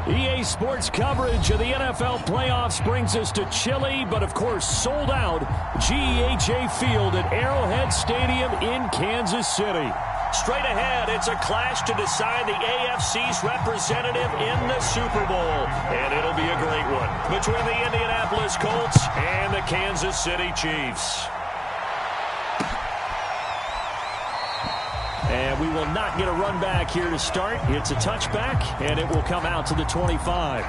EA Sports coverage of the NFL playoffs brings us to chilly, but of course sold out GEHA Field at Arrowhead Stadium in Kansas City. Straight ahead, it's a clash to decide the AFC's representative in the Super Bowl. And it'll be a great one between the Indianapolis Colts and the Kansas City Chiefs. And we will not get a run back here to start. It's a touchback, and it will come out to the 25.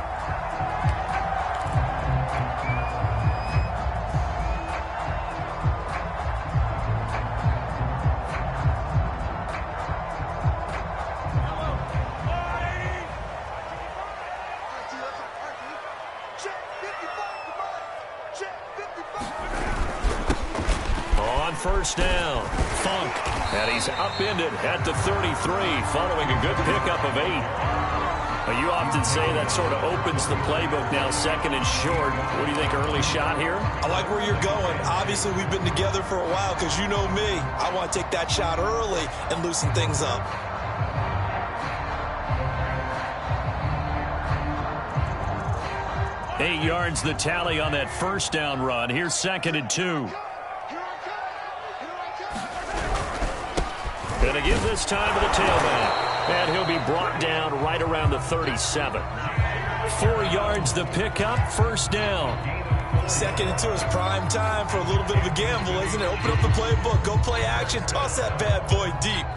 On first down, Funk. And he's upended at the 33 following a good pickup of 8. Now, you often say that sort of opens the playbook now, second and short. What do you think, early shot here? I like where you're going. Obviously, we've been together for a while because you know me. I want to take that shot early and loosen things up. Eight yards the tally on that first down run. Here's second and 2. Going to give this time to the tailback. And he'll be brought down right around the 37. 4 yards the pickup, first down. Second and 2 is prime time for a little bit of a gamble, isn't it? Open up the playbook, go play action, toss that bad boy deep.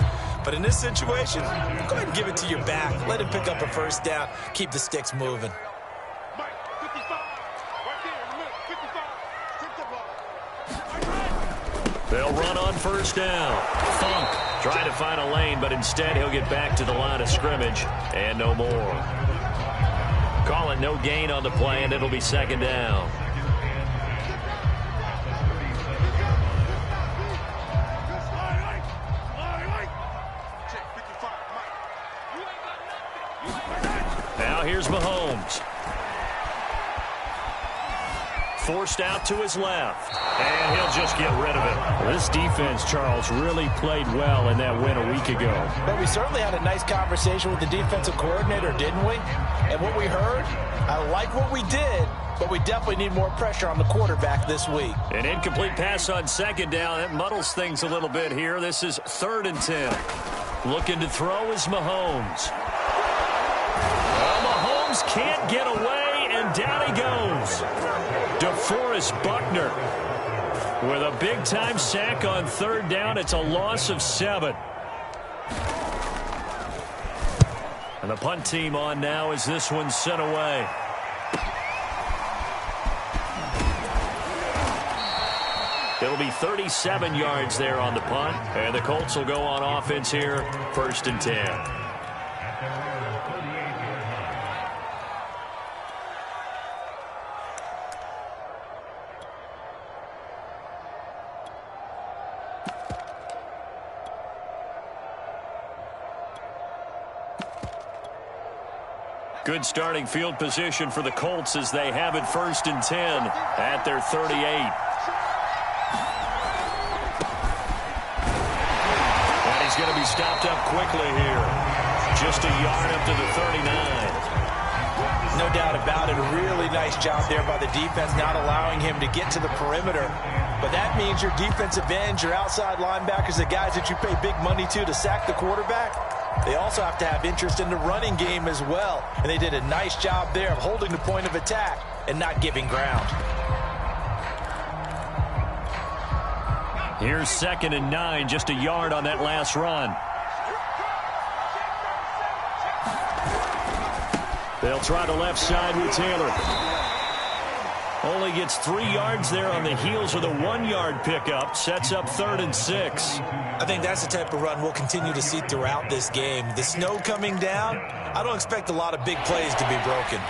But in this situation, go ahead and give it to your back. Let him pick up a first down. Keep the sticks moving. They'll run on first down. Funk trying to find a lane, but instead he'll get back to the line of scrimmage and no more. Call it no gain on the play, and it'll be second down. Now here's Mahomes. Forced out to his left, and he'll just get rid of it. This defense, Charles, really played well in that win a week ago. But we certainly had a nice conversation with the defensive coordinator, didn't we? And what we heard, I like what we did, but we definitely need more pressure on the quarterback this week. An incomplete pass on second down. That muddles things a little bit here. This is 3rd and 10. Looking to throw is Mahomes. Well, Mahomes can't get away, and down he goes. DeForest Buckner with a big-time sack on 3rd down. It's a loss of 7. And the punt team on now as this one's sent away. It'll be 37 yards there on the punt, and the Colts will go on offense here, 1st and 10. Good starting field position for the Colts as they have it 1st and 10 at their 38. And he's going to be stopped up quickly here. Just a yard up to the 39. No doubt about it. A really nice job there by the defense, not allowing him to get to the perimeter. But that means your defensive ends, your outside linebackers, the guys that you pay big money to sack the quarterback, they also have to have interest in the running game as well. And they did a nice job there of holding the point of attack and not giving ground. Here's 2nd and 9, just a yard on that last run. They'll try the left side with Taylor. Only gets 3 yards there on the heels of the 1-yard pickup. Sets up 3rd and 6. I think that's the type of run we'll continue to see throughout this game. The snow coming down, I don't expect a lot of big plays to be broken.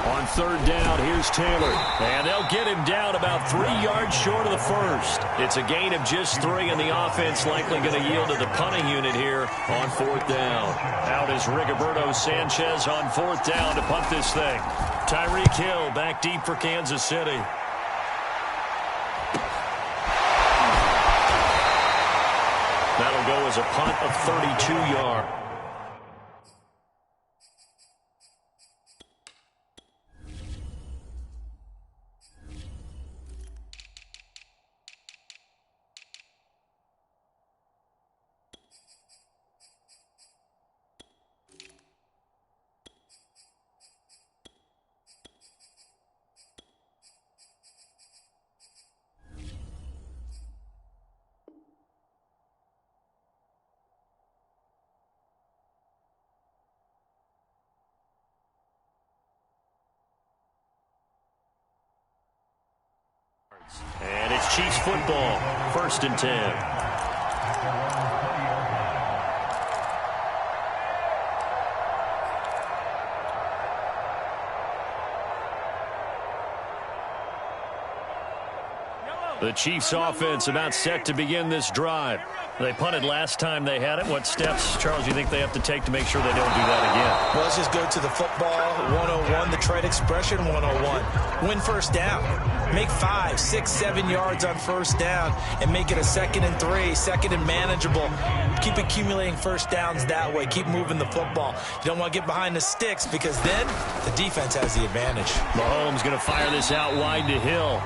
On 3rd down, here's Taylor. And they'll get him down about 3 yards short of the first. It's a gain of just 3, and the offense likely going to yield to the punting unit here on 4th down. Out is Rigoberto Sanchez on 4th down to punt this thing. Tyreek Hill back deep for Kansas City. That'll go was a punt of 32 yards. And it's Chiefs football, 1st and 10. The Chiefs offense about set to begin this drive. They punted last time they had it. What steps, Charles, do you think they have to take to make sure they don't do that again? Well, let's just go to the football 101, the trade expression 101. Win first down. Make 5, 6, 7 yards on first down and make it a 2nd and 3, 2nd and manageable. Keep accumulating first downs that way. Keep moving the football. You don't want to get behind the sticks because then the defense has the advantage. Mahomes going to fire this out wide to Hill.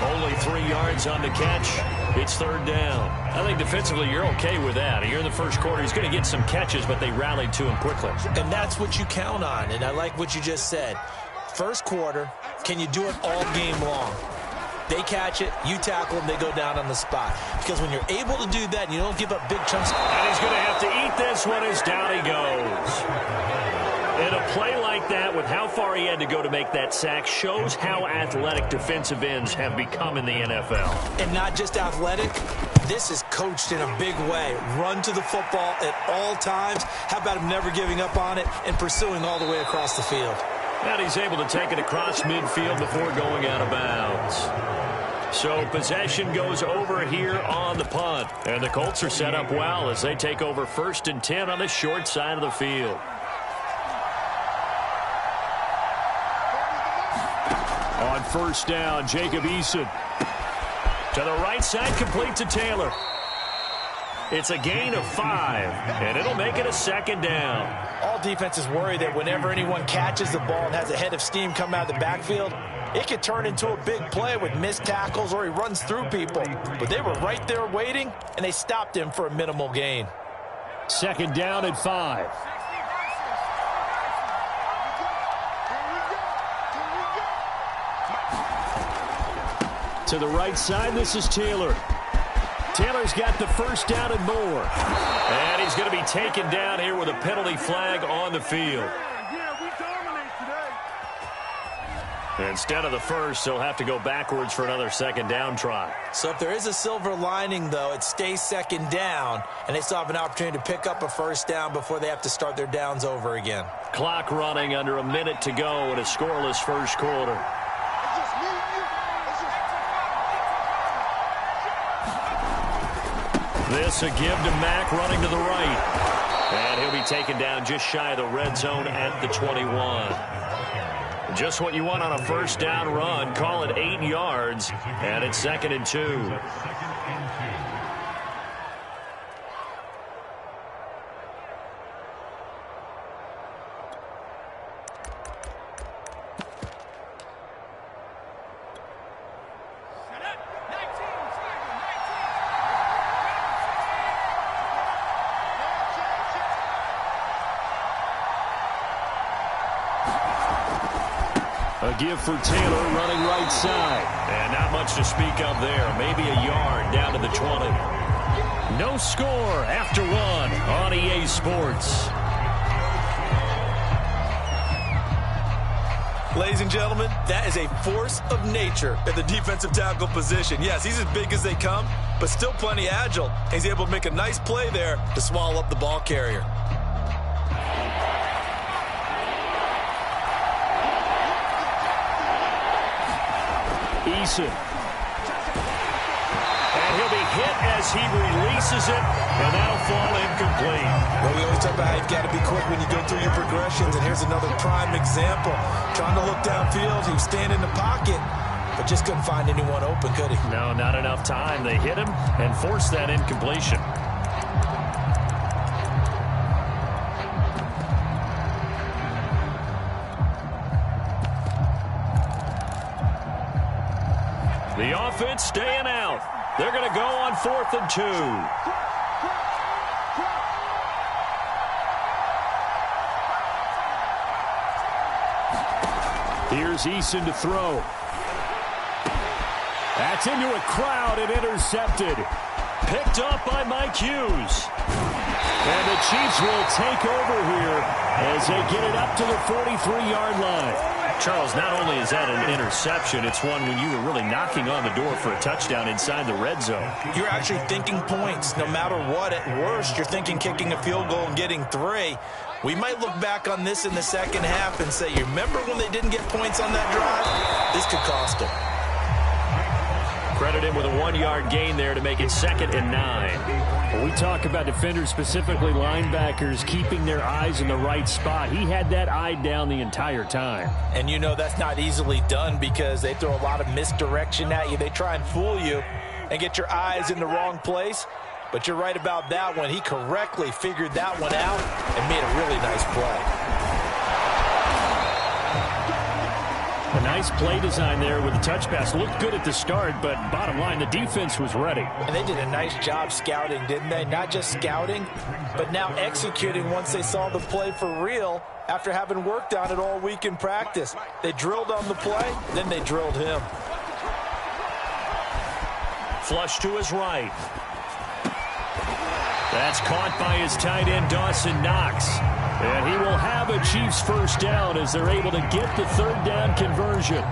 Only 3 yards on the catch. It's 3rd down. I think defensively you're okay with that. Here in the first quarter, he's going to get some catches, but they rallied to him quickly. And that's what you count on, and I like what you just said. First quarter, can you do it all game long? They catch it, you tackle them, they go down on the spot. Because when you're able to do that and you don't give up big chunks. And he's going to have to eat this one as down he goes. And a play like that, with how far he had to go to make that sack, shows how athletic defensive ends have become in the NFL. And not just athletic, this is coached in a big way. Run to the football at all times. How about him never giving up on it and pursuing all the way across the field? And he's able to take it across midfield before going out of bounds. So possession goes over here on the punt. And the Colts are set up well as they take over 1st and 10 on the short side of the field. On 1st down, Jacob Eason. To the right side, complete to Taylor. It's a gain of 5, and it'll make it a 2nd down. All defenses worry that whenever anyone catches the ball and has a head of steam come out of the backfield, it could turn into a big play with missed tackles or he runs through people. But they were right there waiting, and they stopped him for a minimal gain. 2nd down and 5. To the right side, this is Taylor. Taylor's got the 1st down and more. And he's going to be taken down here with a penalty flag on the field. Instead of the first, he'll have to go backwards for another 2nd down try. So if there is a silver lining, though, it stays 2nd down, and they still have an opportunity to pick up a 1st down before they have to start their downs over again. Clock running under a minute to go in a scoreless first quarter. This a give to Mack running to the right. And he'll be taken down just shy of the red zone at the 21. Just what you want on a 1st down run. Call it 8 yards. And it's 2nd and 2. A give for Taylor running right side. And not much to speak of there. Maybe a yard down to the 20. No score after 1 on EA Sports. Ladies and gentlemen, that is a force of nature at the defensive tackle position. Yes, he's as big as they come, but still plenty agile. He's able to make a nice play there to swallow up the ball carrier. Eason. And he'll be hit as he releases it, and that'll fall incomplete. Well, we always talk about how you've got to be quick when you go through your progressions, and here's another prime example. Trying to look downfield, he was standing in the pocket, but just couldn't find anyone open, could he? No, not enough time. They hit him and forced that incompletion. The offense staying out. They're going to go on 4th and 2. Here's Eason to throw. That's into a crowd and intercepted. Picked up by Mike Hughes. And the Chiefs will take over here as they get it up to the 43-yard line. Charles, not only is that an interception, it's one when you were really knocking on the door for a touchdown inside the red zone. You're actually thinking points. No matter what, at worst, you're thinking kicking a field goal and getting 3. We might look back on this in the second half and say, you remember when they didn't get points on that drive? This could cost them. Credit him with a 1-yard gain there to make it 2nd and 9. When we talk about defenders, specifically linebackers, keeping their eyes in the right spot, he had that eye down the entire time. And you know that's not easily done because they throw a lot of misdirection at you. They try and fool you and get your eyes in the wrong place. But you're right about that one. He correctly figured that one out and made a really nice play. A nice play design there with the touch pass. Looked good at the start, but bottom line, the defense was ready. And they did a nice job scouting, didn't they? Not just scouting, but now executing once they saw the play for real after having worked on it all week in practice. They drilled on the play, then they drilled him. Flush to his right. That's caught by his tight end, Dawson Knox. And he will have a Chiefs first down as they're able to get the 3rd down conversion.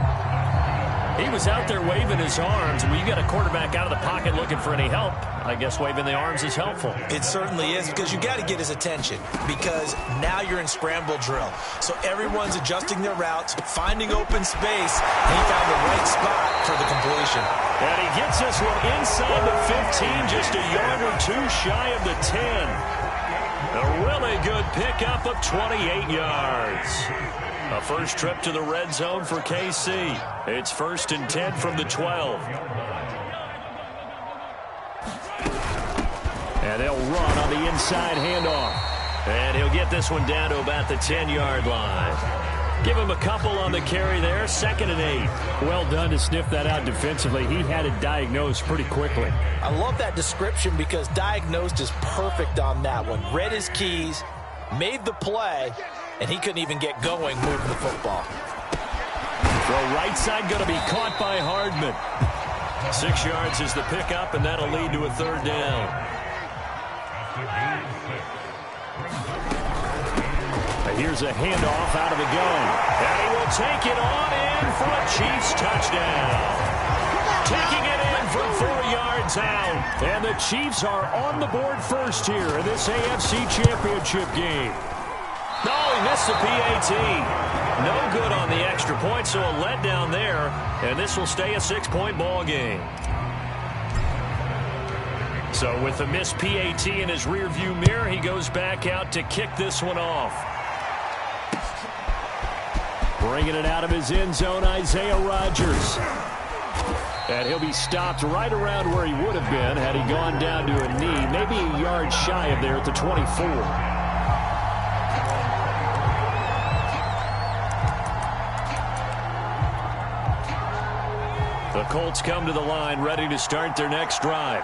He was out there waving his arms. When you got a quarterback out of the pocket looking for any help, I guess waving the arms is helpful. It certainly is, because you got to get his attention, because now you're in scramble drill. So everyone's adjusting their routes, finding open space, and he found the right spot for the completion. And he gets this one inside the 15, just a yard or 2 shy of the 10. A really good pickup of 28 yards. A first trip to the red zone for KC. It's 1st and 10 from the 12. And they'll run on the inside handoff. And he'll get this one down to about the 10-yard line. Give him a couple on the carry there. 2nd and 8. Well done to sniff that out defensively. He had it diagnosed pretty quickly. I love that description because diagnosed is perfect on that one. Read his keys, made the play, and he couldn't even get going moving the football. Throw right side going to be caught by Hardman. 6 yards is the pickup, and that'll lead to a 3rd down. Here's a handoff out of the gun. And he will take it on in for a Chiefs touchdown. Taking it in from 4 yards out. And the Chiefs are on the board first here in this AFC Championship game. No, he missed the PAT. No good on the extra point, so a letdown there. And this will stay a 6-point ball game. So with the missed PAT in his rearview mirror, he goes back out to kick this one off. Bringing it out of his end zone, Isaiah Rodgers. And he'll be stopped right around where he would have been had he gone down to a knee, maybe a yard shy of there at the 24. The Colts come to the line ready to start their next drive.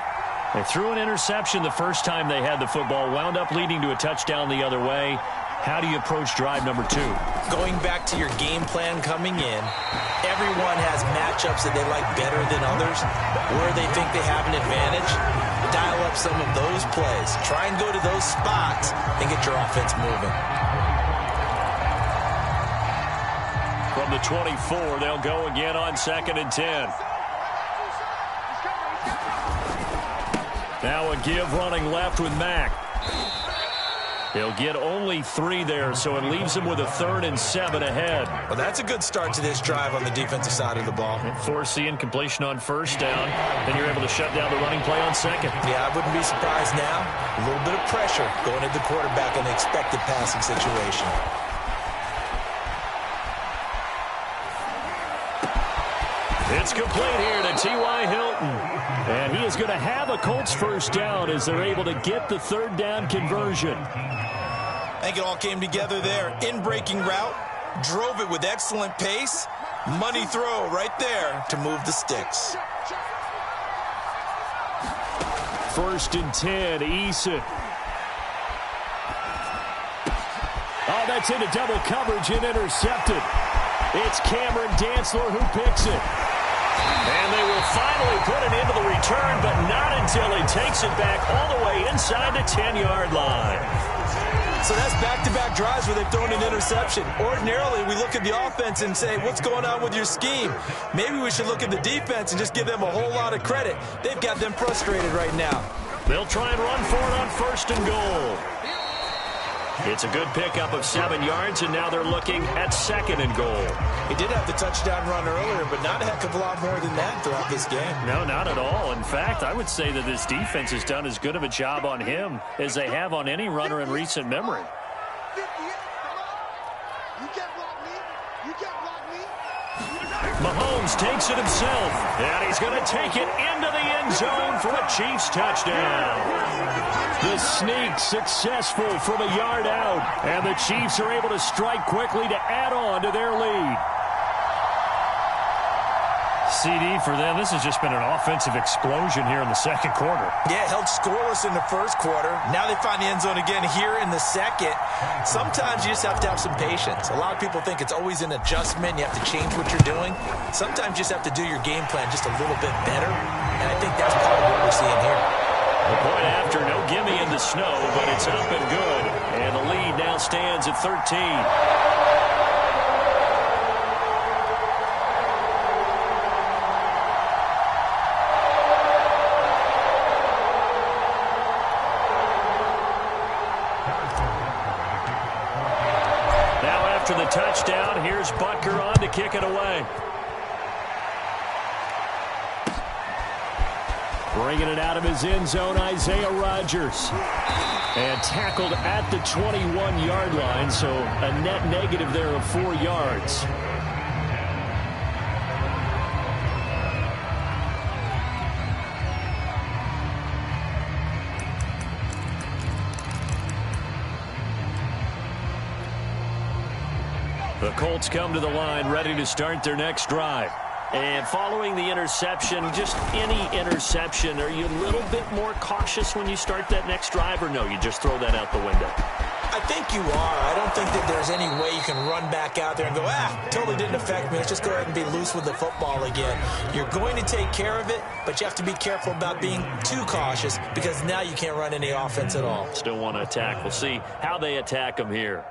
They threw an interception the first time they had the football, wound up leading to a touchdown the other way. How do you approach drive number 2? Going back to your game plan coming in, everyone has matchups that they like better than others, where they think they have an advantage. Dial up some of those plays. Try and go to those spots and get your offense moving. From the 24, they'll go again on 2nd and 10. Now a give running left with Mack. He'll get only 3 there, so it leaves him with a 3rd and 7 ahead. Well, that's a good start to this drive on the defensive side of the ball. Force the incompletion on 1st down, then you're able to shut down the running play on 2nd. Yeah, I wouldn't be surprised now. A little bit of pressure going at the quarterback in an expected passing situation. It's complete here to T.Y. Hilton. And he is going to have a Colts first down as they're able to get the 3rd down conversion. I think it all came together there. In-breaking route, Drove it with excellent pace. Money throw right there to move the sticks. 1st and 10, Eason. Oh, that's into double coverage and intercepted. It's Cameron Dantzler who picks it. And they will finally put it into the return, but not until he takes it back all the way inside the 10-yard line. So that's back-to-back drives where they've thrown an interception. Ordinarily, we look at the offense and say, what's going on with your scheme? Maybe we should look at the defense and just give them a whole lot of credit. They've got them frustrated right now. They'll try and run for it on 1st and goal. It's a good pickup of 7 yards, and now they're looking at 2nd and goal. He did have the touchdown run earlier, but not a heck of a lot more than that throughout this game. No, not at all. In fact, I would say that this defense has done as good of a job on him as they have on any runner in recent memory. Mahomes takes it himself, and he's going to take it into the end zone for a Chiefs touchdown. The sneak successful from a yard out, and the Chiefs are able to strike quickly to add on to their lead. CD for them, this has just been an offensive explosion here in the 2nd quarter. Yeah, held scoreless in the 1st quarter. Now they find the end zone again here in the 2nd. Sometimes you just have to have some patience. A lot of people think it's always an adjustment. You have to change what you're doing. Sometimes you just have to do your game plan just a little bit better, and I think that's part of what we're seeing here. The point after, no gimme in the snow, but it's up and good. And the lead now stands at 13. After the touchdown, here's Butker on to kick it away. Bringing it out of his end zone, Isaiah Rodgers. And tackled at the 21-yard line, so a net negative there of 4 yards. The Colts come to the line, ready to start their next drive. And following the interception, just any interception, are you a little bit more cautious when you start that next drive, or no, you just throw that out the window? I think you are. I don't think that there's any way you can run back out there and go, totally didn't affect me. Let's just go ahead and be loose with the football again. You're going to take care of it, but you have to be careful about being too cautious because now you can't run any offense at all. Still want to attack. We'll see how they attack them here.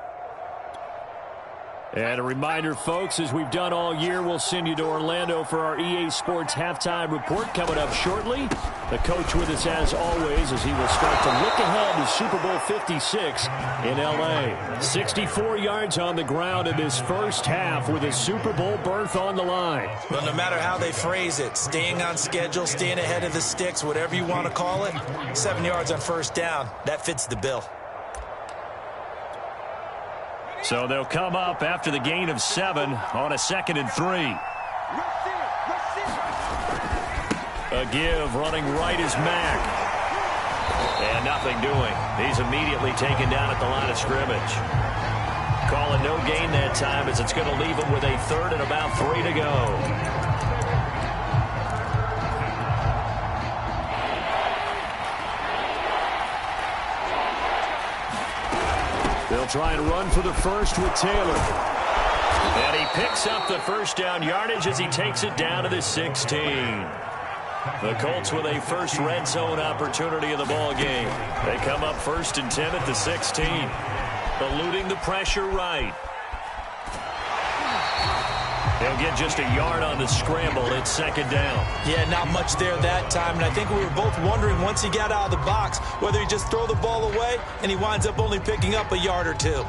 And a reminder, folks, as we've done all year, we'll send you to Orlando for our EA Sports halftime report coming up shortly. The coach with us as always as he will start to look ahead to Super Bowl 56 in L.A. 64 yards on the ground in this first half with a Super Bowl berth on the line. Well, no matter how they phrase it, staying on schedule, staying ahead of the sticks, whatever you want to call it, 7 yards on first down, that fits the bill. So they'll come up after the gain of 7 on a 2nd and 3. A give running right is Mack. And nothing doing. He's immediately taken down at the line of scrimmage. Call it no gain that time as it's going to leave him with a 3rd and about 3 to go. They'll try and run for the first with Taylor. And he picks up the first down yardage as he takes it down to the 16. The Colts with a first red zone opportunity in the ball game. They come up 1st and 10 at the 16. Eluding the pressure right. They'll get just a yard on the scramble. It's 2nd down. Yeah, not much there that time. And I think we were both wondering once he got out of the box whether he just throw the ball away and he winds up only picking up a yard or 2.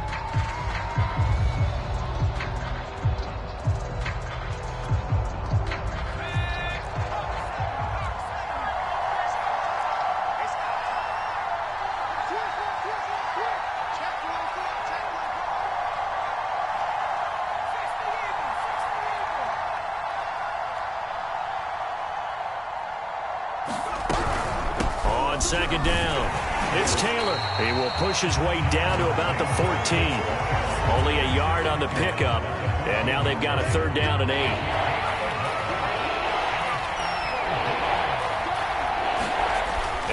On 2nd down, it's Taylor. He will push his way down to about the 14. Only a yard on the pickup, and now they've got a 3rd down and 8.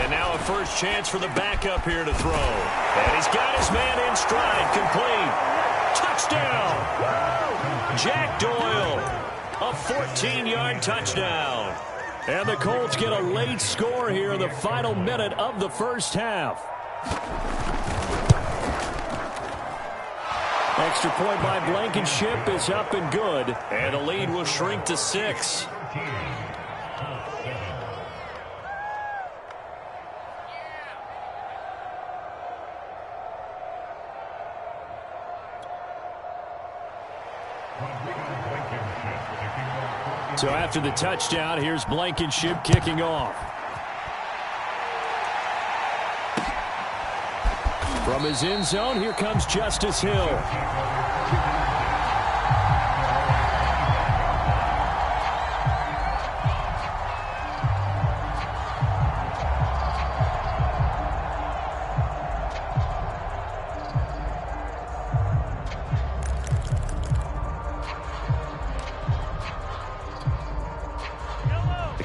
And now a first chance for the backup here to throw. And he's got his man in stride, complete. Touchdown! Jack Doyle, a 14-yard touchdown. And the Colts get a late score here in the final minute of the first half. Extra point by Blankenship is up and good. And the lead will shrink to 6. So after the touchdown, here's Blankenship kicking off. From his end zone, here comes Justice Hill.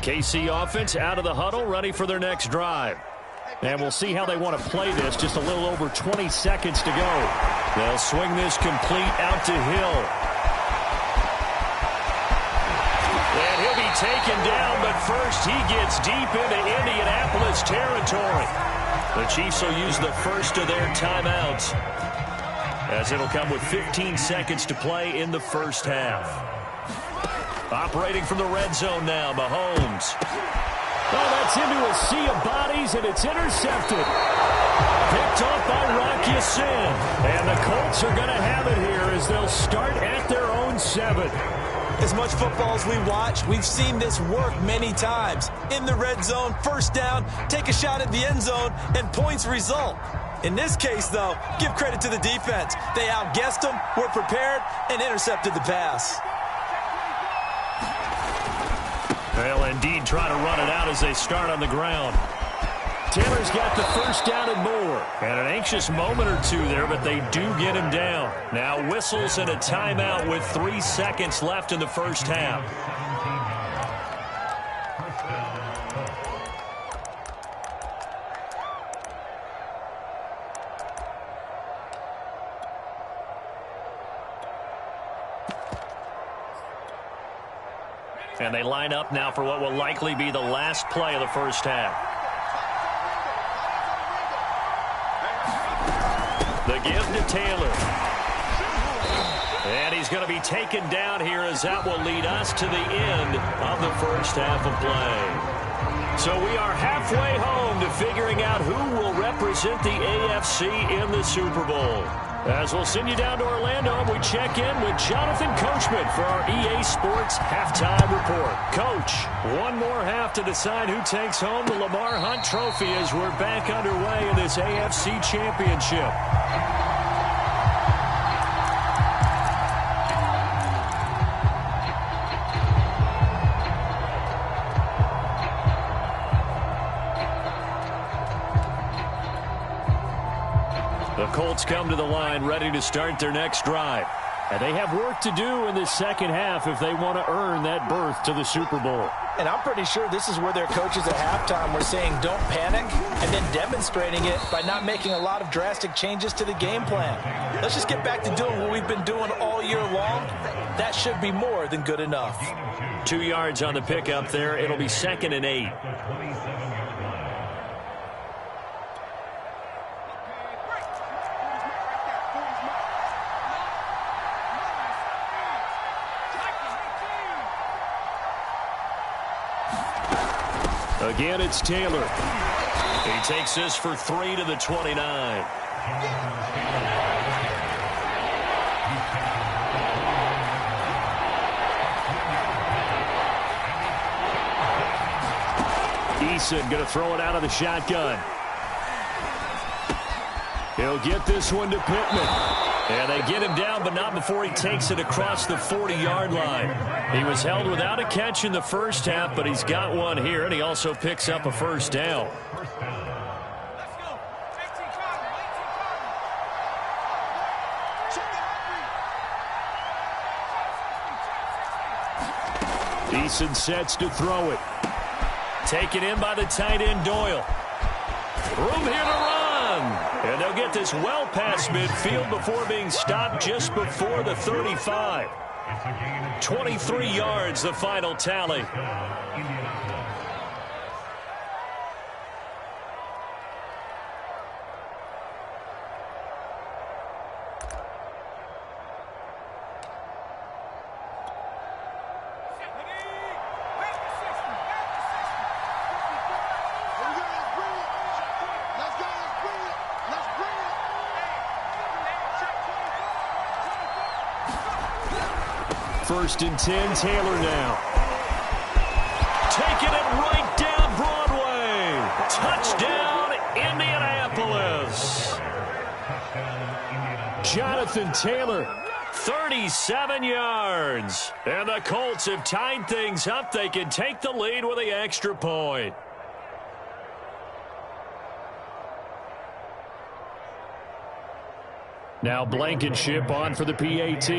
KC offense out of the huddle, ready for their next drive. And we'll see how they want to play this. Just a little over 20 seconds to go. They'll swing this complete out to Hill. And he'll be taken down, but first he gets deep into Indianapolis territory. The Chiefs will use the first of their timeouts, as it'll come with 15 seconds to play in the first half. Operating from the red zone now, Mahomes. Oh, that's into a sea of bodies, and it's intercepted. Picked off by Rock Ya-Sin. And the Colts are going to have it here as they'll start at their own 7. As much football as we watch, we've seen this work many times. In the red zone, first down, take a shot at the end zone, and points result. In this case, though, give credit to the defense. They outguessed them, were prepared, and intercepted the pass. They'll indeed try to run it out as they start on the ground. Taylor's got the first down and more. And an anxious moment or two there, but they do get him down. Now whistles and a timeout with 3 seconds left in the first half. And they line up now for what will likely be the last play of the first half. The give to Taylor. And he's going to be taken down here as that will lead us to the end of the first half of play. So we are halfway home to figuring out who will represent the AFC in the Super Bowl. As we'll send you down to Orlando, and we check in with Jonathan Coachman for our EA Sports Halftime Report. Coach, one more half to decide who takes home the Lamar Hunt Trophy as we're back underway in this AFC Championship. The Colts come to the line ready to start their next drive. And they have work to do in this second half if they want to earn that berth to the Super Bowl. And I'm pretty sure this is where their coaches at halftime were saying don't panic, and then demonstrating it by not making a lot of drastic changes to the game plan. Let's just get back to doing what we've been doing all year long. That should be more than good enough. 2 yards on the pickup there. It'll be 2nd and 8. Again, it's Taylor. He takes this for 3 to the 29. Eason going to throw it out of the shotgun. He'll get this one to Pittman. And they get him down, but not before he takes it across the 40-yard line. He was held without a catch in the first half, but he's got one here, and he also picks up a first down. Eason sets to throw it. Taken in by the tight end, Doyle. Room here to run. And they'll get this well past midfield before being stopped just before the 35. 23 yards, the final tally. First and 10, Taylor now. Taking it right down Broadway. Touchdown, Indianapolis. Jonathan Taylor, 37 yards. And the Colts have tied things up. They can take the lead with the extra point. Now Blankenship on for the PAT.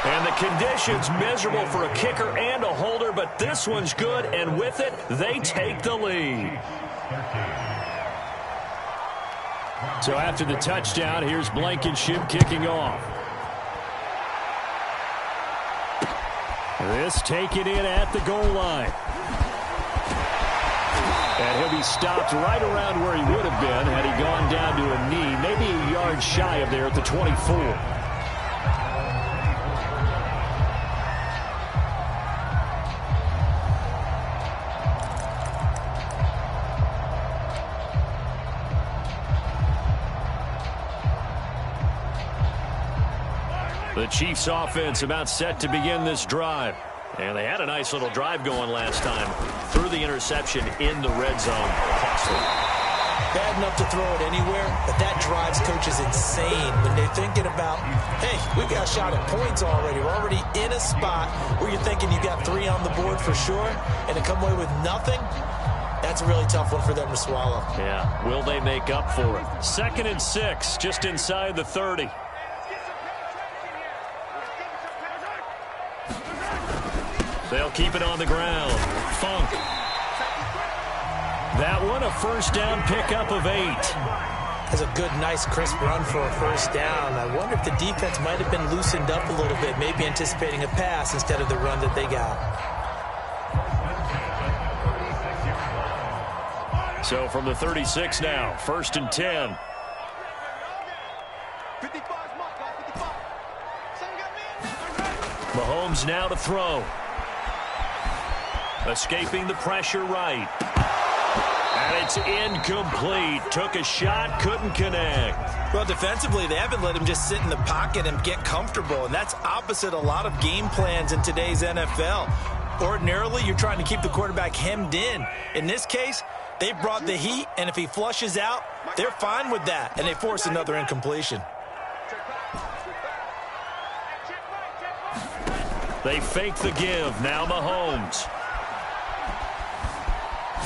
And the conditions miserable for a kicker and a holder, but this one's good, and with it, they take the lead. So after the touchdown, here's Blankenship kicking off. This taken in at the goal line. And he'll be stopped right around where he would have been had he gone down to a knee, maybe a yard shy of there at the 24. The Chiefs offense about set to begin this drive. And they had a nice little drive going last time. Threw the interception in the red zone. Costly. Bad enough to throw it anywhere, but that drives coaches insane when they're thinking about, hey, we got a shot at points already. We're already in a spot where you're thinking you got 3 on the board for sure, and to come away with nothing, that's a really tough one for them to swallow. Yeah, will they make up for it? 2nd and 6, just inside the 30. They'll keep it on the ground. Funk. That one, a first down pickup of 8. That's a good, nice, crisp run for a first down. I wonder if the defense might have been loosened up a little bit, maybe anticipating a pass instead of the run that they got. So from the 36 now, 1st and 10. Mahomes now to throw. Escaping the pressure right. And it's incomplete. Took a shot, couldn't connect. Well, defensively, they haven't let him just sit in the pocket and get comfortable, and that's opposite a lot of game plans in today's NFL. Ordinarily, you're trying to keep the quarterback hemmed in. In this case, they brought the heat, and if he flushes out, they're fine with that, and they force another incompletion. They fake the give. Now Mahomes.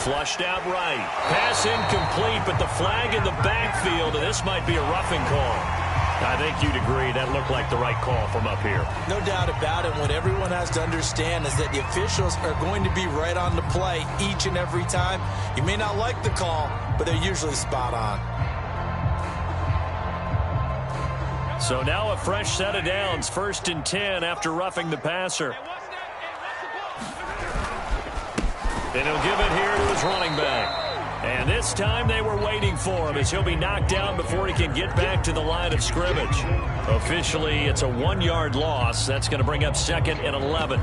Flushed out right. Pass incomplete, but the flag in the backfield, and this might be a roughing call. I think you'd agree that looked like the right call from up here. No doubt about it. What everyone has to understand is that the officials are going to be right on the play each and every time. You may not like the call, but they're usually spot on. So now a fresh set of downs. 1st and 10 after roughing the passer. And he'll give it here to his running back. And this time they were waiting for him as he'll be knocked down before he can get back to the line of scrimmage. Officially, it's a 1-yard loss. That's going to bring up 2nd and 11.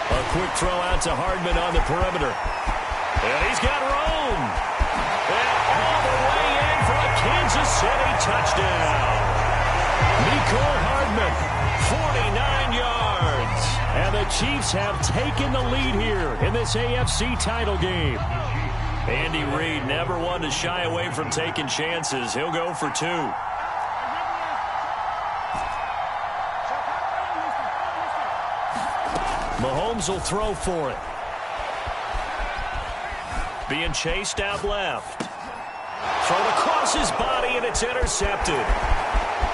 A quick throw out to Hardman on the perimeter. And he's got room. And all the way in for a Kansas City touchdown. Mecole Hardman, 49 yards. And the Chiefs have taken the lead here in this AFC title game. Andy Reid never one to shy away from taking chances. He'll go for 2. Mahomes will throw for it. Being chased out left. Thrown across his body, and it's intercepted.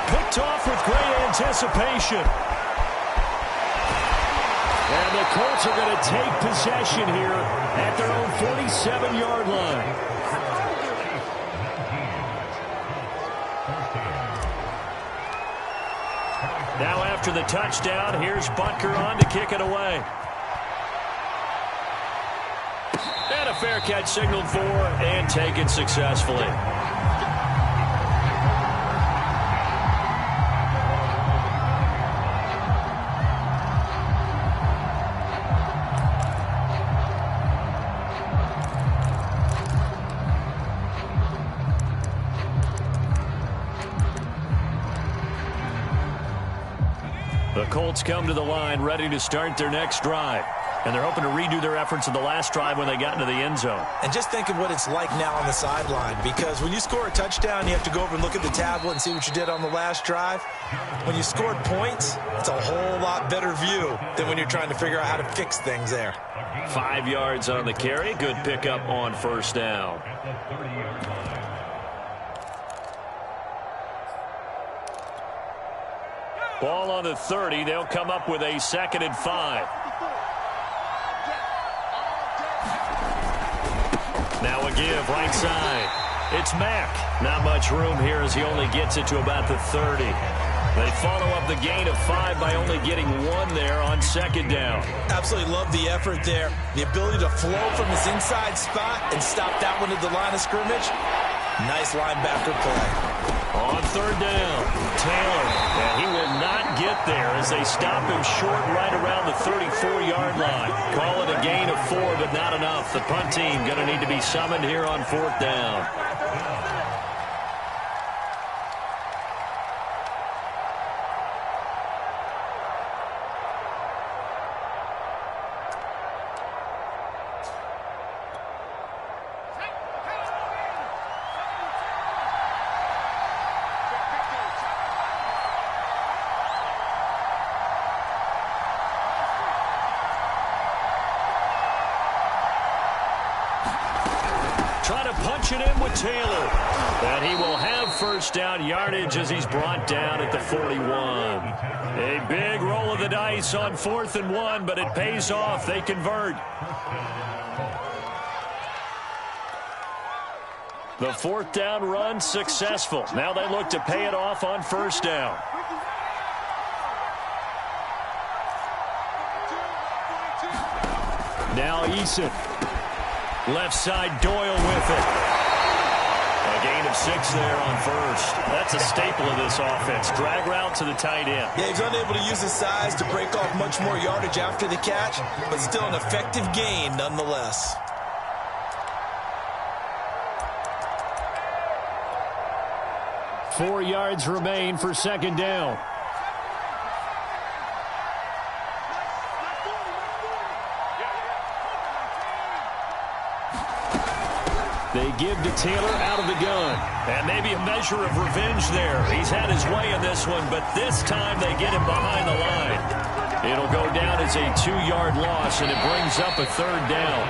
Picked off with great anticipation. And the Colts are going to take possession here at their own 47-yard line. Now after the touchdown, here's Butker on to kick it away. And a fair catch signaled for and taken successfully. The Colts come to the line ready to start their next drive. And they're hoping to redo their efforts in the last drive when they got into the end zone. And just think of what it's like now on the sideline, because when you score a touchdown, you have to go over and look at the tablet and see what you did on the last drive. When you scored points, it's a whole lot better view than when you're trying to figure out how to fix things there. 5 yards on the carry. Good pickup on first down. Ball on the 30. They'll come up with a 2nd and 5. Now a give right side. It's Mack. Not much room here as he only gets it to about the 30. They follow up the gain of 5 by only getting 1 there on 2nd down. Absolutely love the effort there. The ability to flow from his inside spot and stop that one at the line of scrimmage. Nice linebacker play. On 3rd down, Taylor. And he will not get there as they stop him short right around the 34-yard line. Call it a gain of 4, but not enough. The punt team going to need to be summoned here on 4th down. Punch it in with Taylor. And he will have first down yardage as he's brought down at the 41. A big roll of the dice on 4th and 1, but it pays off. They convert. The 4th down run successful. Now they look to pay it off on first down. Now Eason. Left side, Doyle with it. A gain of 6 there on first. That's a staple of this offense. Drag route to the tight end. Yeah, he's unable to use his size to break off much more yardage after the catch, but still an effective gain nonetheless. Four yards remain for 2nd down. They give to Taylor out of the gun. And maybe a measure of revenge there. He's had his way in this one, but this time they get him behind the line. It'll go down as a 2-yard loss, and it brings up a 3rd down.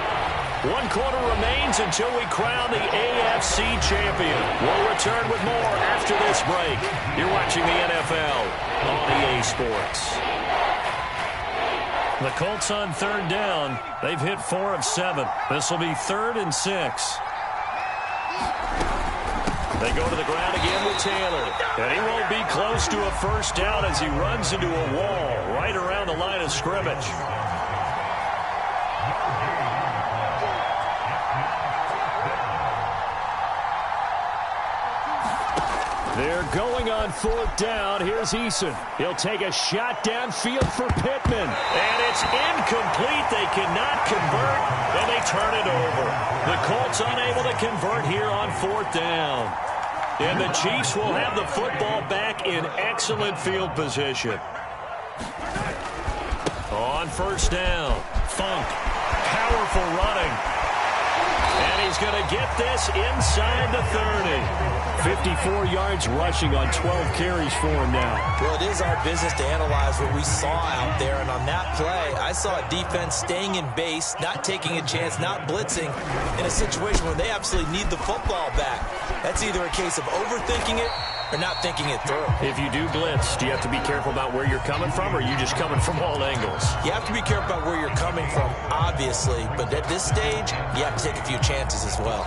1 quarter remains until we crown the AFC champion. We'll return with more after this break. You're watching the NFL on EA Sports. The Colts on 3rd down. They've hit 4 of 7. This will be 3rd and 6. They go to the ground again with Taylor. And he won't be close to a first down as he runs into a wall right around the line of scrimmage. They're going on 4th down. Here's Eason. He'll take a shot downfield for Pittman. And it's incomplete. They cannot convert, and they turn it over. The Colts unable to convert here on 4th down. And the Chiefs will have the football back in excellent field position. On 1st down, Funk. Powerful running. And he's going to get this inside the 30. 54 yards rushing on 12 carries for him now. Well, it is our business to analyze what we saw out there. And on that play, I saw a defense staying in base, not taking a chance, not blitzing in a situation where they absolutely need the football back. That's either a case of overthinking it or not thinking it through. If you do blitz, do you have to be careful about where you're coming from, or are you just coming from all angles? You have to be careful about where you're coming from, obviously. But at this stage, you have to take a few chances as well.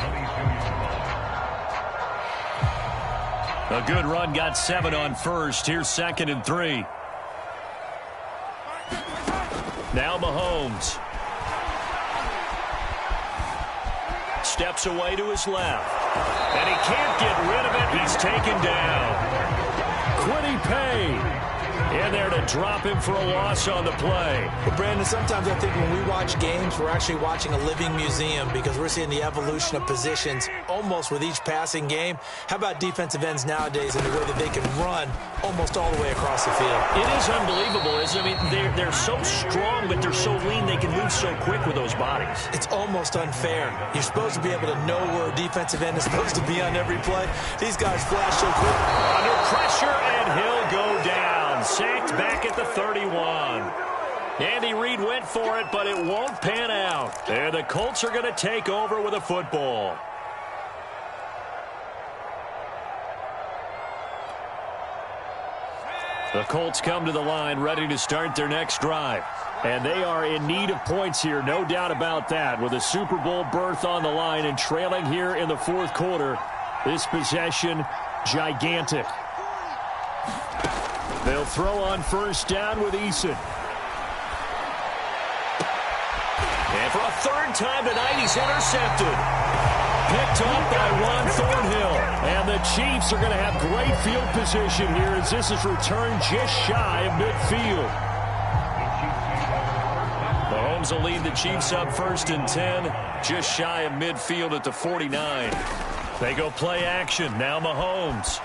A good run, got 7 on first. Here's 2nd and 3. Now Mahomes. Steps away to his left. And he can't get rid of it. He's taken down. Kwity Paye in there to drop him for a loss on the play. Well, Brandon, sometimes I think when we watch games, we're actually watching a living museum because we're seeing the evolution of positions almost with each passing game. How about defensive ends nowadays in the way that they can run almost all the way across the field? It is unbelievable, isn't it? I mean, they're so strong, but they're so lean. They can move so quick with those bodies. It's almost unfair. You're supposed to be able to know where a defensive end is supposed to be on every play. These guys flash so quick. Under pressure, and he'll go down. Sacked back at the 31. Andy Reid went for it, but it won't pan out. And the Colts are going to take over with a football. The Colts come to the line ready to start their next drive. And they are in need of points here, no doubt about that. With a Super Bowl berth on the line and trailing here in the 4th quarter. This possession, gigantic. They'll throw on first down with Eason. And for a 3rd time tonight, he's intercepted. Picked up by Juan Thornhill. And the Chiefs are going to have great field position here as this is returned just shy of midfield. Mahomes will lead the Chiefs up 1st and 10, just shy of midfield at the 49. They go play action. Now Mahomes.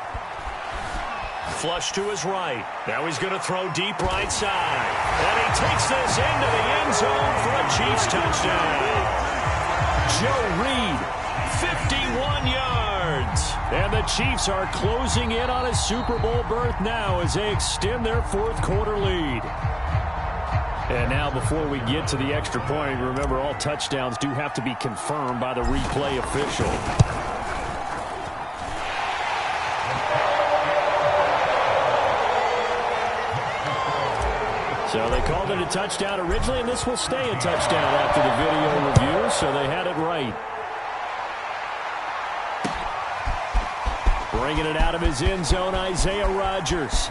Flush to his right. Now he's going to throw deep right side. And he takes this into the end zone for a Chiefs touchdown. Joe Reed, 51 yards. And the Chiefs are closing in on a Super Bowl berth now as they extend their 4th quarter lead. And now before we get to the extra point, remember all touchdowns do have to be confirmed by the replay official. So they called it a touchdown originally, and this will stay a touchdown after the video review, so they had it right. Bringing it out of his end zone, Isaiah Rodgers.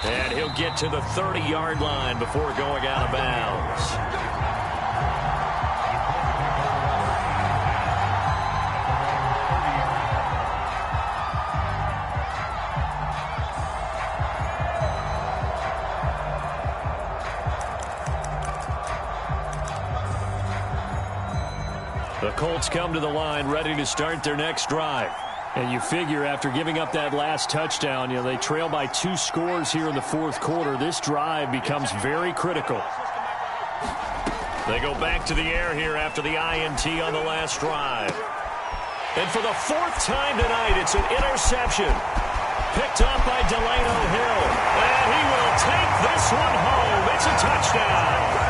And he'll get to the 30-yard line before going out of bounds. The Colts come to the line ready to start their next drive. And you figure after giving up that last touchdown, they trail by 2 scores here in the 4th quarter. This drive becomes very critical. They go back to the air here after the INT on the last drive. And for the 4th time tonight, it's an interception. Picked up by Delano Hill. And he will take this one home. It's a touchdown.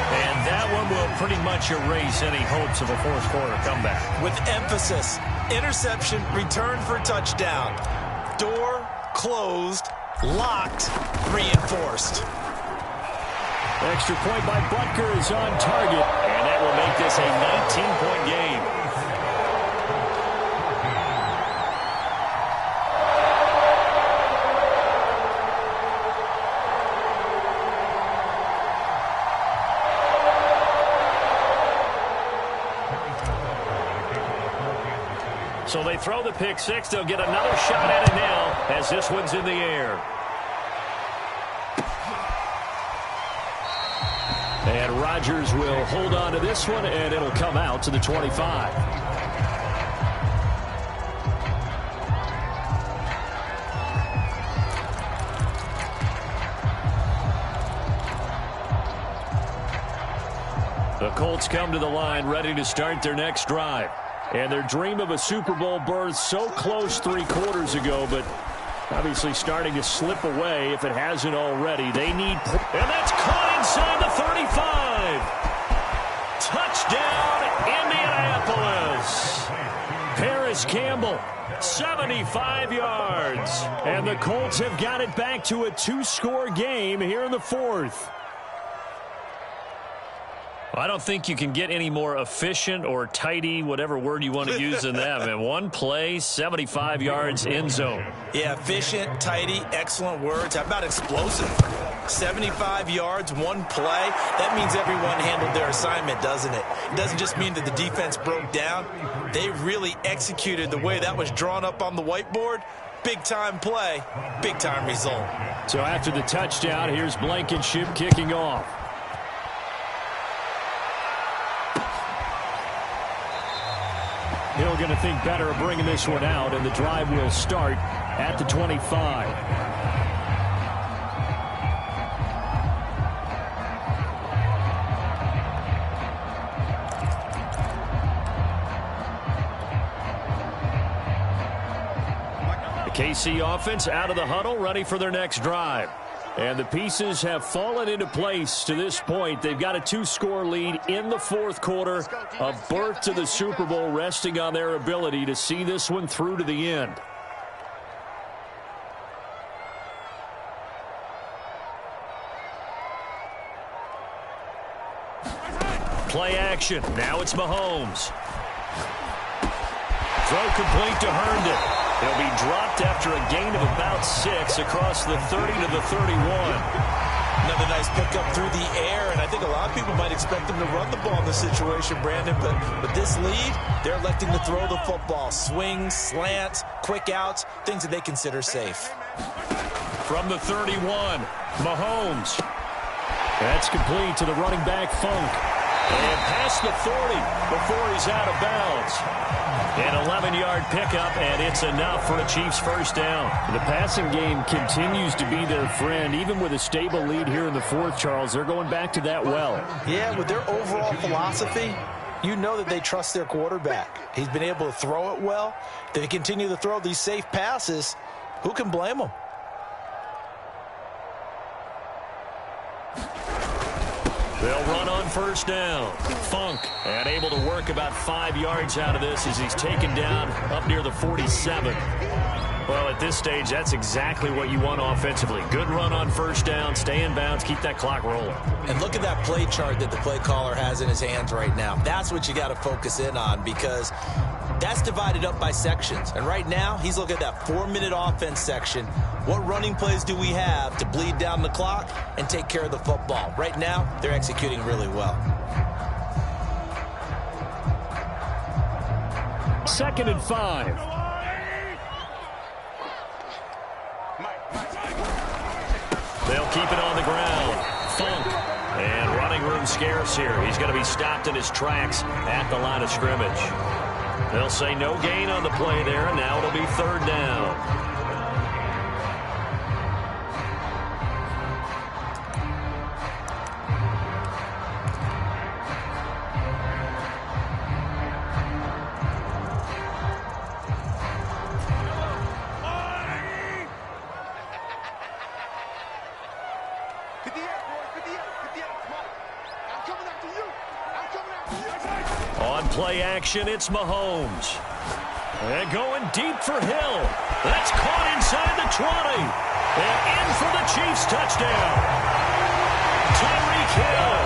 And that one will pretty much erase any hopes of a 4th quarter comeback. With emphasis, interception, return for touchdown. Door closed, locked, reinforced. Extra point by Butker is on target, and that will make this a 19-point game. So they throw the pick six. They'll get another shot at it now as this one's in the air. And Rodgers will hold on to this one, and it'll come out to the 25. The The Colts come to the line ready to start their next drive. And their dream of a Super Bowl berth so close 3 quarters ago, but obviously starting to slip away if it hasn't already. They need... And that's caught inside the 35. Touchdown, Indianapolis. Paris Campbell, 75 yards. And the Colts have got it back to a 2-score game here in the 4th. I don't think you can get any more efficient or tidy, whatever word you want to use in that. Man, one play, 75 yards, end zone. Yeah, efficient, tidy, excellent words. How about explosive? 75 yards, one play. That means everyone handled their assignment, doesn't it? It doesn't just mean that the defense broke down. They really executed the way that was drawn up on the whiteboard. Big-time play, big-time result. So after the touchdown, here's Blankenship kicking off. Hill going to think better of bringing this one out, and the drive will start at the 25. The KC offense out of the huddle, ready for their next drive. And the pieces have fallen into place to this point. They've got a 2-score lead in the 4th quarter. A berth to the Super Bowl resting on their ability to see this one through to the end. Play action. Now it's Mahomes. Throw complete to Herndon. He'll be dropped after a gain of about 6 across the 30 to the 31. Another nice pickup through the air, and I think a lot of people might expect them to run the ball in this situation, Brandon, but with this lead, they're electing to throw the football. Swings, slants, quick outs, things that they consider safe. From the 31, Mahomes. That's complete to the running back, Funk. And past the 40 before he's out of bounds. An 11-yard pickup, and it's enough for a Chiefs first down. The passing game continues to be their friend. Even with a stable lead here in the 4th, Charles, they're going back to that well. Yeah, with their overall philosophy, you know that they trust their quarterback. He's been able to throw it well. They continue to throw these safe passes. Who can blame them? They'll run on first down. Funk, and able to work about 5 yards out of this as he's taken down up near the 47. Well, at this stage, that's exactly what you want offensively. Good run on first down, stay in bounds, keep that clock rolling. And look at that play chart that the play caller has in his hands right now. That's what you got to focus in on, because that's divided up by sections. And right now, he's looking at that 4-minute offense section. What running plays do we have to bleed down the clock and take care of the football? Right now, they're executing really well. 2nd and 5. They'll keep it on the ground. Funk. And running room scarce here. He's going to be stopped in his tracks at the line of scrimmage. They'll say no gain on the play there, and now it'll be 3rd down. Play action, it's Mahomes. And going deep for Hill. That's caught inside the 20. And in for the Chiefs touchdown. Tyreek Hill,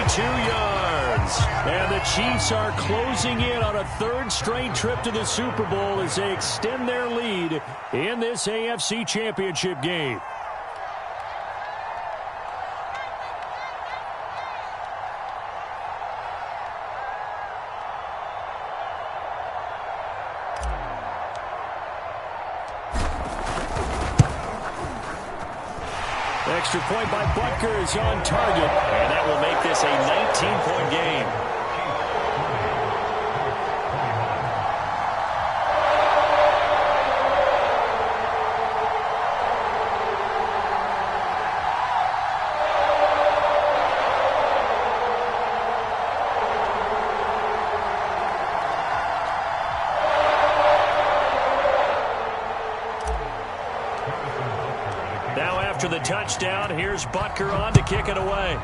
52 yards. And the Chiefs are closing in on a 3rd straight trip to the Super Bowl as they extend their lead in this AFC Championship game. Extra point by Butker is on target, and that will make this a 19-point game. Now after the touchdown, here's Butker on to kick it away.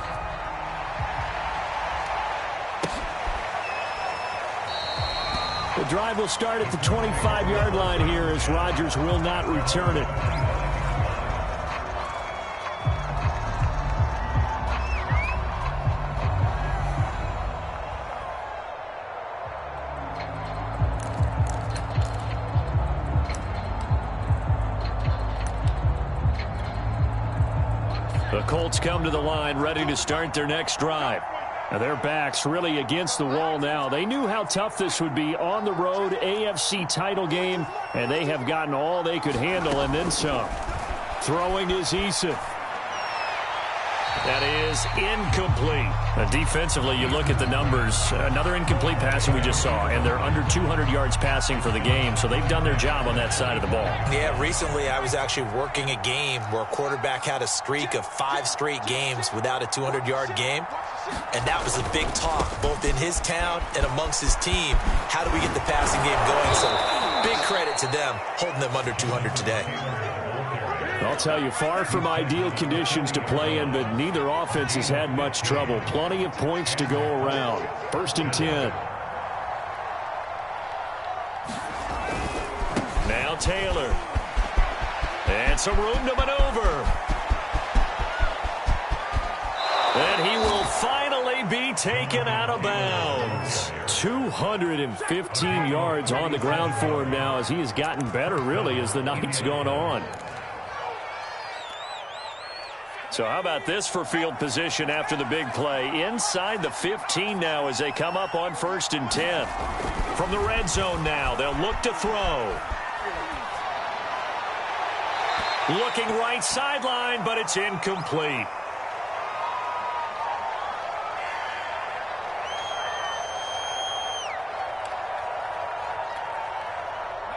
The drive will start at the 25-yard line here as Rodgers will not return it. The Colts come to the line ready to start their next drive. Now their backs really against the wall now. They knew how tough this would be on the road, AFC title game, and they have gotten all they could handle and then some. Throwing is Eason. That is incomplete. Defensively, you look at the numbers. Another incomplete passing we just saw, and they're under 200 yards passing for the game, so they've done their job on that side of the ball. Yeah, recently I was actually working a game where a quarterback had a streak of 5 straight games without a 200-yard game, and that was a big talk both in his town and amongst his team. How do we get the passing game going? So big credit to them holding them under 200 today. I'll tell you, far from ideal conditions to play in, but neither offense has had much trouble. Plenty of points to go around. 1st and 10. Now Taylor. And some room to maneuver. And he will finally be taken out of bounds. 215 yards on the ground for him now as he has gotten better, really, as the night's gone on. So how about this for field position after the big play? Inside the 15 now as they come up on 1st and 10. From the red zone now, they'll look to throw. Looking right sideline, but it's incomplete.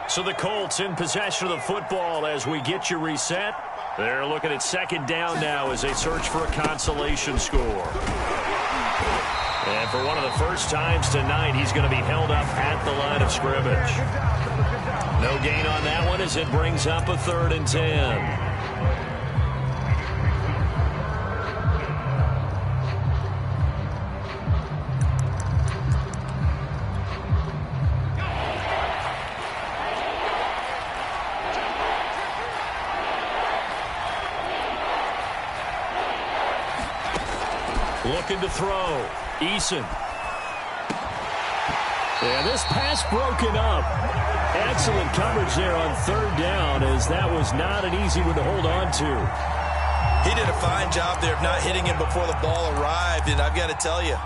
So the Colts in possession of the football as we get you reset. They're looking at 2nd down now as they search for a consolation score. And for one of the first times tonight, he's going to be held up at the line of scrimmage. No gain on that one as it brings up a 3rd and 10. Looking to throw. Eason. And this pass broken up. Excellent coverage there on 3rd down as that was not an easy one to hold on to. He did a fine job there of not hitting him before the ball arrived, and I've got to tell you,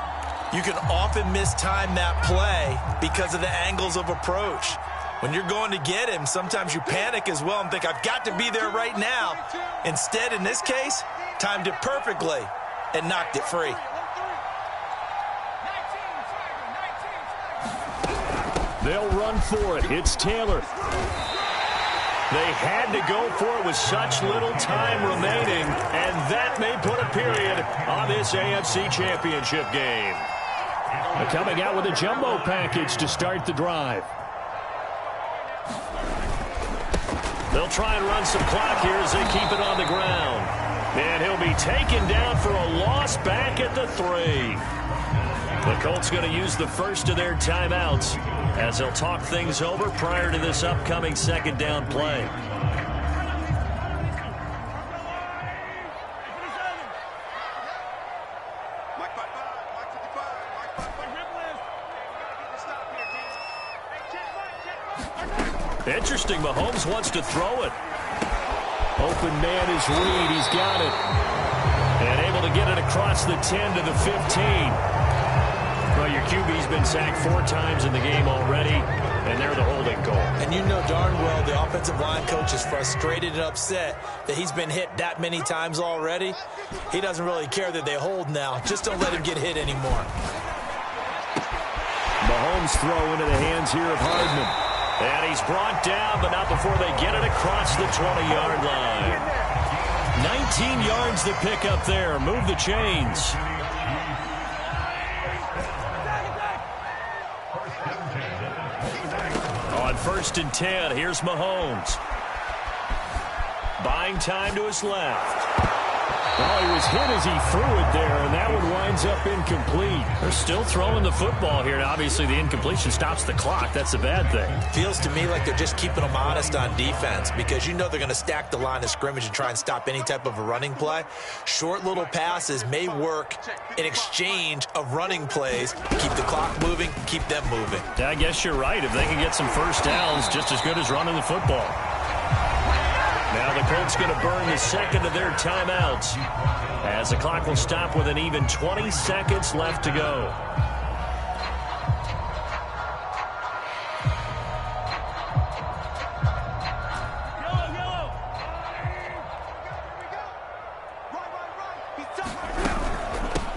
you can often mistime that play because of the angles of approach. When you're going to get him, sometimes you panic as well and think, I've got to be there right now. Instead, in this case, timed it perfectly and knocked it free. They'll run for it. It's Taylor. They had to go for it with such little time remaining, and that may put a period on this AFC Championship game. They're coming out with a jumbo package to start the drive. They'll try and run some clock here as they keep it on the ground. And he'll be taken down for a loss back at the 3. The Colts going to use the first of their timeouts as they'll talk things over prior to this upcoming 2nd down play. Interesting, Mahomes wants to throw it. Open man is Reed. He's got it. And able to get it across the 10 to the 15. Well, your QB's been sacked 4 times in the game already, and they're the holding call. And you know darn well the offensive line coach is frustrated and upset that he's been hit that many times already. He doesn't really care that they hold now. Just don't let him get hit anymore. Mahomes throw into the hands here of Hardman. And he's brought down, but not before they get it across the 20-yard line. 19 yards to pick up there. Move the chains. On 1st and 10, here's Mahomes. Buying time to his left. Well, he was hit as he threw it there, and that one winds up incomplete. They're still throwing the football here. Now, obviously, the incompletion stops the clock. That's a bad thing. Feels to me like they're just keeping them honest on defense because you know they're going to stack the line of scrimmage and try and stop any type of a running play. Short little passes may work in exchange of running plays. Keep the clock moving, keep them moving. Yeah, I guess you're right. If they can get some first downs, just as good as running the football. Now the Colts going to burn the second of their timeouts as the clock will stop with an even 20 seconds left to go.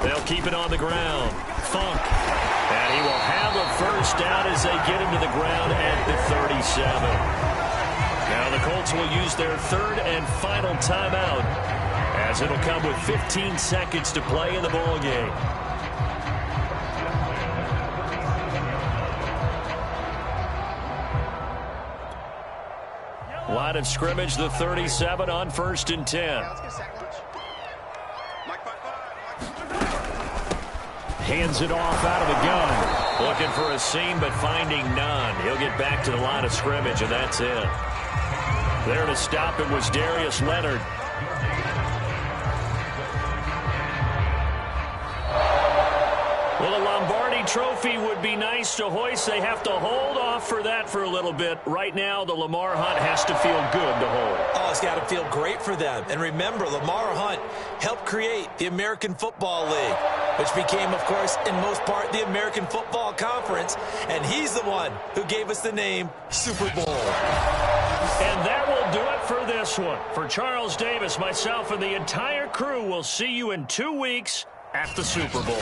They'll keep it on the ground. Funk. And he will have a first down as they get him to the ground at the 37. Now the Colts will use their third and final timeout as it'll come with 15 seconds to play in the ball game. Line of scrimmage, the 37 on 1st and 10. Hands it off out of the gun. Looking for a seam, but finding none. He'll get back to the line of scrimmage, and that's it. There to stop it was Darius Leonard. Well, the Lombardi Trophy would be nice to hoist. They have to hold off for that for a little bit. Right now, the Lamar Hunt has to feel good to hold. Oh, it's got to feel great for them. And remember, Lamar Hunt helped create the American Football League, which became, of course, in most part, the American Football Conference. And he's the one who gave us the name Super Bowl. And that will do it for this one. For Charles Davis, myself, and the entire crew, we'll see you in 2 weeks at the Super Bowl.